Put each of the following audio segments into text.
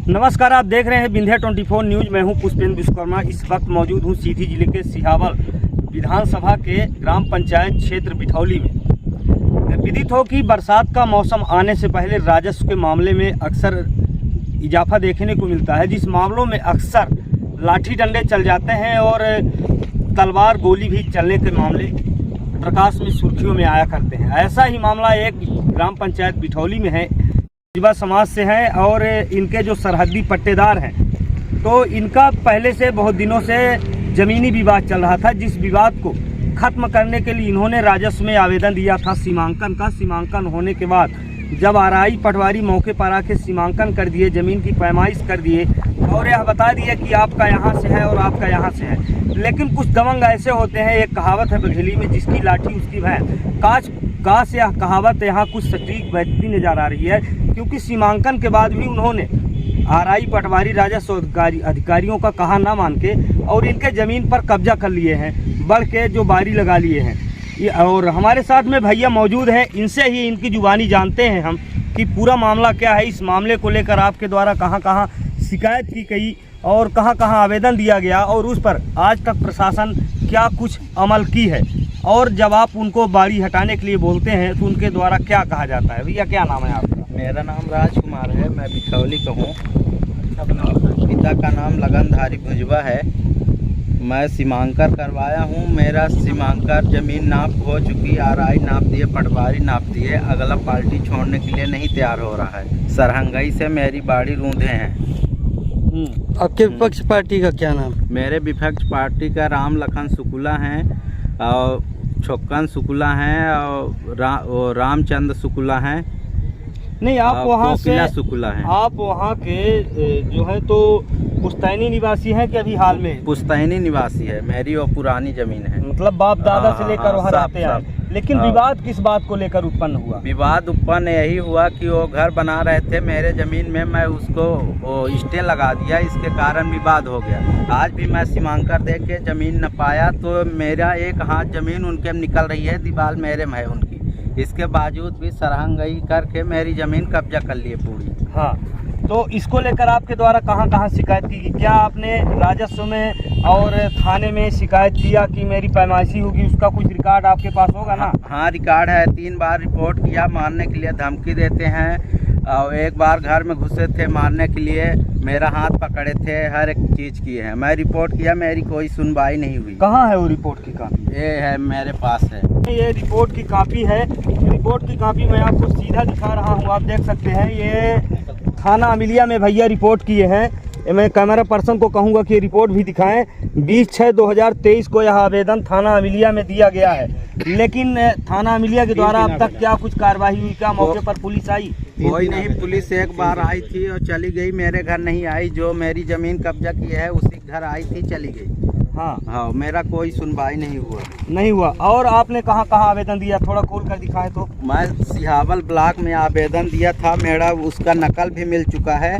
नमस्कार, आप देख रहे हैं विंध्या 24 न्यूज। मैं हूं पुष्पेंद्र विश्वकर्मा। इस वक्त मौजूद हूं सीधी जिले के सिहावल विधानसभा के ग्राम पंचायत क्षेत्र बिठौली में। विदित हो कि बरसात का मौसम आने से पहले राजस्व के मामले में अक्सर इजाफा देखने को मिलता है, जिस मामलों में अक्सर लाठी डंडे चल जाते हैं और तलवार गोली भी चलने के मामले प्रकाश में सुर्खियों में आया करते हैं। ऐसा ही मामला एक ग्राम पंचायत बिठौली में है। युवा समाज से हैं और इनके जो सरहदी पट्टेदार हैं, तो इनका पहले से बहुत दिनों से ज़मीनी विवाद चल रहा था, जिस विवाद को ख़त्म करने के लिए इन्होंने राजस्व में आवेदन दिया था सीमांकन का। सीमांकन होने के बाद जब आरआई पटवारी मौके पर आके सीमांकन कर दिए, ज़मीन की पैमाइश कर दिए और यह बता दिए कि आपका यहाँ से है और आपका यहाँ से है। लेकिन कुछ दबंग ऐसे होते हैं, एक कहावत है बघेली में, जिसकी लाठी उसकी भैंस। काश यह कहावत यहाँ कुछ सटीक बैठती नजर आ रही है, क्योंकि सीमांकन के बाद भी उन्होंने आरआई पटवारी राजस्व अधिकारियों का कहा ना मान के और इनके ज़मीन पर कब्जा कर लिए हैं, बढ़ के जो बारी लगा लिए हैं। और हमारे साथ में भैया मौजूद हैं, इनसे ही इनकी जुबानी जानते हैं हम कि पूरा मामला क्या है। इस मामले को लेकर आपके द्वारा कहाँ कहाँ शिकायत की गई और कहाँ कहाँ आवेदन दिया गया और उस पर आज तक प्रशासन क्या कुछ अमल की है, और जब आप उनको बारी हटाने के लिए बोलते हैं तो उनके द्वारा क्या कहा जाता है। भैया क्या नाम है आपका? मेरा नाम राजकुमार है, मैं बिठौली का हूँ। पिता का नाम लगनधारी भुजबा है। मैं सीमांकन करवाया हूँ। मेरा सीमांकन ज़मीन नाप हो चुकी, आरआई नाप दिए, पटवारी नाप दिए। अगला पार्टी छोड़ने के लिए नहीं तैयार हो रहा है। सरहंगई से मेरी बाड़ी रूंधे हैं। आपके विपक्ष पार्टी का क्या नाम? मेरे विपक्ष पार्टी का राम लखन शुक्ला हैं और छोक्कन शुक्ला हैं और रामचंद्र शुक्ला हैं। नहीं, आप वहाँ से शुक्ला हैं। आप वहाँ के जो है तो पुश्तैनी निवासी हैं कि अभी हाल में? पुश्तैनी निवासी है, मेरी और पुरानी जमीन है, मतलब बाप दादा से लेकर वहाँ रहते हैं। लेकिन विवाद किस बात को लेकर उत्पन्न हुआ? विवाद उत्पन्न यही हुआ कि वो घर बना रहे थे मेरे ज़मीन में, मैं उसको स्टे लगा दिया, इसके कारण विवाद हो गया। आज भी मैं सीमांकन दे के ज़मीन न पाया, तो मेरा एक हाथ ज़मीन उनके निकल रही है, दीवार मेरे में है उनकी। इसके बावजूद भी सरहंगई करके मेरी ज़मीन कब्जा कर लिए पूरी। हाँ, तो इसको लेकर आपके द्वारा कहाँ कहाँ शिकायत की गई? क्या आपने राजस्व में और थाने में शिकायत किया कि मेरी पैमाइशी होगी? उसका कुछ रिकॉर्ड आपके पास होगा ना? हाँ, रिकॉर्ड है। 3 बार रिपोर्ट किया, मारने के लिए धमकी देते हैं, और एक बार घर में घुसे थे मारने के लिए, मेरा हाथ पकड़े थे, हर एक चीज़ किए हैं। मैं रिपोर्ट किया, मेरी कोई सुनवाई नहीं हुई। कहाँ है वो रिपोर्ट की कॉपी? ये है, मेरे पास है। ये रिपोर्ट की कॉपी है। रिपोर्ट की कॉपी मैं आपको सीधा दिखा रहा हूँ, आप देख सकते हैं। ये थाना अमिलिया में भैया रिपोर्ट किए हैं। मैं कैमरा पर्सन को कहूँगा कि रिपोर्ट भी दिखाएं। 20/6/2023 को यह आवेदन थाना अमिलिया में दिया गया है, लेकिन थाना अमिलिया के द्वारा अब तक क्या कुछ कार्रवाई हुई? क्या मौके पर पुलिस आई? कोई नहीं। पुलिस एक बार आई थी और चली गई, मेरे घर नहीं आई। जो मेरी ज़मीन कब्जा की है उसी घर आई थी, चली गई। हाँ, मेरा कोई सुनवाई नहीं हुआ। और आपने कहाँ कहाँ आवेदन दिया? थोड़ा खोल कर दिखाएं तो। मैं सिहावल ब्लॉक में आवेदन दिया था, मेरा उसका नकल भी मिल चुका है।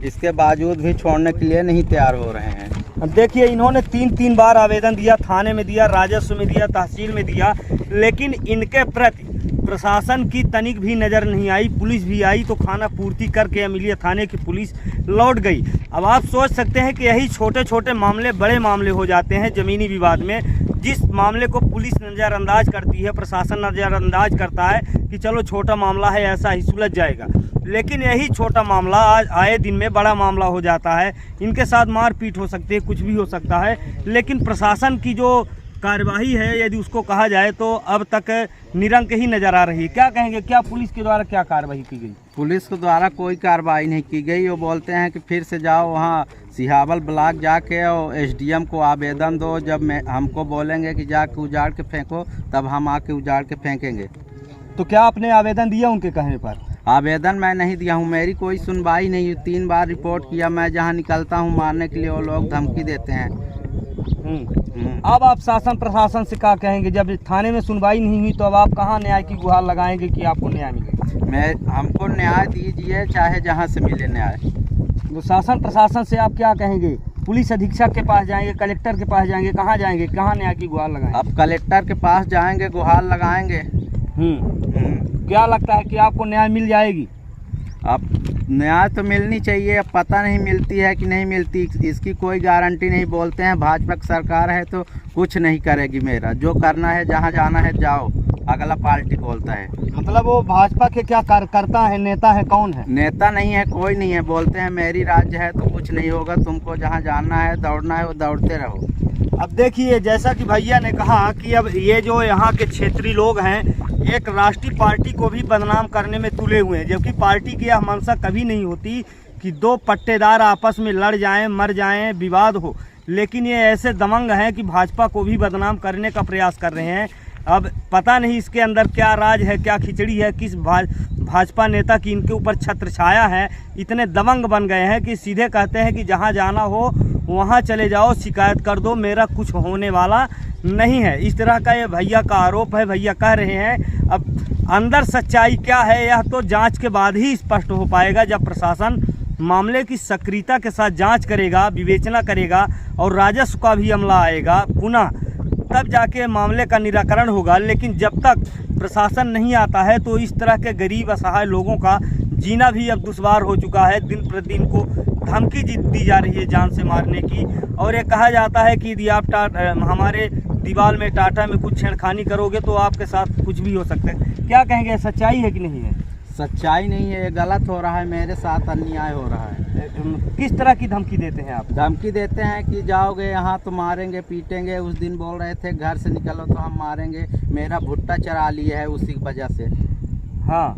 इसके बावजूद भी छोड़ने के लिए नहीं तैयार हो रहे हैं। देखिए, इन्होंने 3 बार आवेदन दिया, थाने में दिया, राजस्व में दिया, तहसील में दिया, लेकिन इनके प्रति प्रशासन की तनिक भी नज़र नहीं आई। पुलिस भी आई तो खाना पूर्ति करके अमिलिया थाने की पुलिस लौट गई। अब आप सोच सकते हैं कि यही छोटे छोटे मामले बड़े मामले हो जाते हैं ज़मीनी विवाद में। जिस मामले को पुलिस नज़रअंदाज करती है, प्रशासन नज़रअंदाज करता है कि चलो छोटा मामला है, ऐसा ही सुलझ जाएगा, लेकिन यही छोटा मामला आज आए दिन में बड़ा मामला हो जाता है। इनके साथ मारपीट हो सकती है, कुछ भी हो सकता है, लेकिन प्रशासन की जो कार्यवाही है, यदि उसको कहा जाए तो अब तक निरंक ही नज़र आ रही है। क्या कहेंगे, क्या पुलिस के द्वारा क्या कार्रवाई की गई? पुलिस के द्वारा कोई कार्रवाई नहीं की गई। वो बोलते हैं कि फिर से जाओ वहाँ सिहावल ब्लॉक जाके और एसडीएम को आवेदन दो। जब हमको बोलेंगे कि जाके उजाड़ के फेंको, तब हम आके उजाड़ के फेंकेंगे। तो क्या आपने आवेदन दिया उनके कहने पर? आवेदन मैं नहीं दिया हूँ, मेरी कोई सुनवाई नहीं हुई। 3 बार रिपोर्ट किया, मैं जहाँ निकलता हूँ मारने के लिए वो लोग धमकी देते हैं। अब आप शासन प्रशासन से क्या कहेंगे? जब थाने में सुनवाई नहीं हुई तो अब आप कहाँ न्याय की गुहार लगाएंगे कि आपको न्याय मिले? हमको न्याय दीजिए, चाहे जहाँ से मिले न्याय। तो शासन प्रशासन से आप क्या कहेंगे? पुलिस अधीक्षक के पास जाएंगे, कलेक्टर के पास जाएंगे, कहाँ जाएंगे, कहाँ न्याय की गुहार लगाएंगे? अब कलेक्टर के पास जाएंगे, गुहार लगाएंगे। क्या लगता है कि आपको न्याय मिल जाएगी? अब न्याय तो मिलनी चाहिए, अब पता नहीं मिलती है कि नहीं मिलती, इसकी कोई गारंटी नहीं। बोलते हैं भाजपा की सरकार है तो कुछ नहीं करेगी। मेरा जो करना है, जहाँ जाना है जाओ, अगला पार्टी बोलता है। मतलब वो भाजपा के क्या कार्यकर्ता है, नेता है, कौन है? नेता नहीं है, कोई नहीं है। बोलते हैं मेरी राज्य है तो कुछ नहीं होगा, तुमको जहाँ जाना है, दौड़ना है, वो दौड़ते रहो। अब देखिए, जैसा कि भैया ने कहा कि अब ये जो यहाँ के क्षेत्रीय लोग हैं, एक राष्ट्रीय पार्टी को भी बदनाम करने में तुले हुए हैं, जबकि पार्टी की यह मंशा कभी नहीं होती कि दो पट्टेदार आपस में लड़ जाएं, मर जाएं, विवाद हो। लेकिन ये ऐसे दमंग हैं कि भाजपा को भी बदनाम करने का प्रयास कर रहे हैं। अब पता नहीं इसके अंदर क्या राज है, क्या खिचड़ी है, किस भाजपा नेता की इनके ऊपर छत्र छाया है। इतने दबंग बन गए हैं कि सीधे कहते हैं कि जहां जाना हो वहां चले जाओ, शिकायत कर दो, मेरा कुछ होने वाला नहीं है। इस तरह का ये भैया का आरोप है। भैया कह रहे हैं अब अंदर सच्चाई क्या है यह तो जांच के बाद ही स्पष्ट हो पाएगा, जब प्रशासन मामले की सक्रियता के साथ जांच करेगा, विवेचना करेगा और राजस्व का भी अमला आएगा पुनः, तब जाके मामले का निराकरण होगा। लेकिन जब तक प्रशासन नहीं आता है तो इस तरह के गरीब असहाय लोगों का जीना भी अब दुश्वार हो चुका है। दिन प्रतिदिन को धमकी दी जा रही है जान से मारने की, और ये कहा जाता है कि यदि आप हमारे दीवार में टाटा में कुछ छेड़खानी करोगे तो आपके साथ कुछ भी हो सकता है। क्या कहेंगे, सच्चाई है कि नहीं है? सच्चाई नहीं है, ये गलत हो रहा है, मेरे साथ अन्याय हो रहा है। किस तरह की धमकी देते हैं आप? धमकी देते हैं कि जाओगे यहाँ तो मारेंगे, पीटेंगे। उस दिन बोल रहे थे घर से निकलो तो हम मारेंगे। मेरा भुट्टा चरा लिया है उसी की वजह से। हाँ,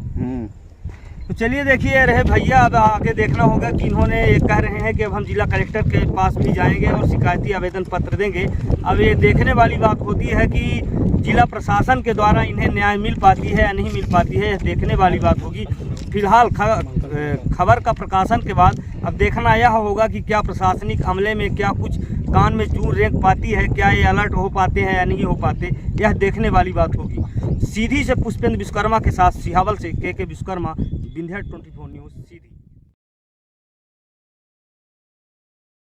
तो चलिए देखिए रहे भैया, अब आगे देखना होगा कि इन्होंने ये कह रहे हैं कि अब हम जिला कलेक्टर के पास भी जाएंगे और शिकायती आवेदन पत्र देंगे। अब ये देखने वाली बात होती है कि जिला प्रशासन के द्वारा इन्हें न्याय मिल पाती है या नहीं मिल पाती है, यह देखने वाली बात होगी। फिलहाल खबर का प्रकाशन के बाद अब देखना यह होगा कि क्या प्रशासनिक अमले में क्या कुछ कान में जूं रेंग पाती है, क्या ये अलर्ट हो पाते हैं या नहीं हो पाते, यह देखने वाली बात होगी। सीधी से पुष्पेंद्र विश्वकर्मा के साथ सिहावल से के विश्वकर्मा, विंध्या 24 न्यूज़ सीधी।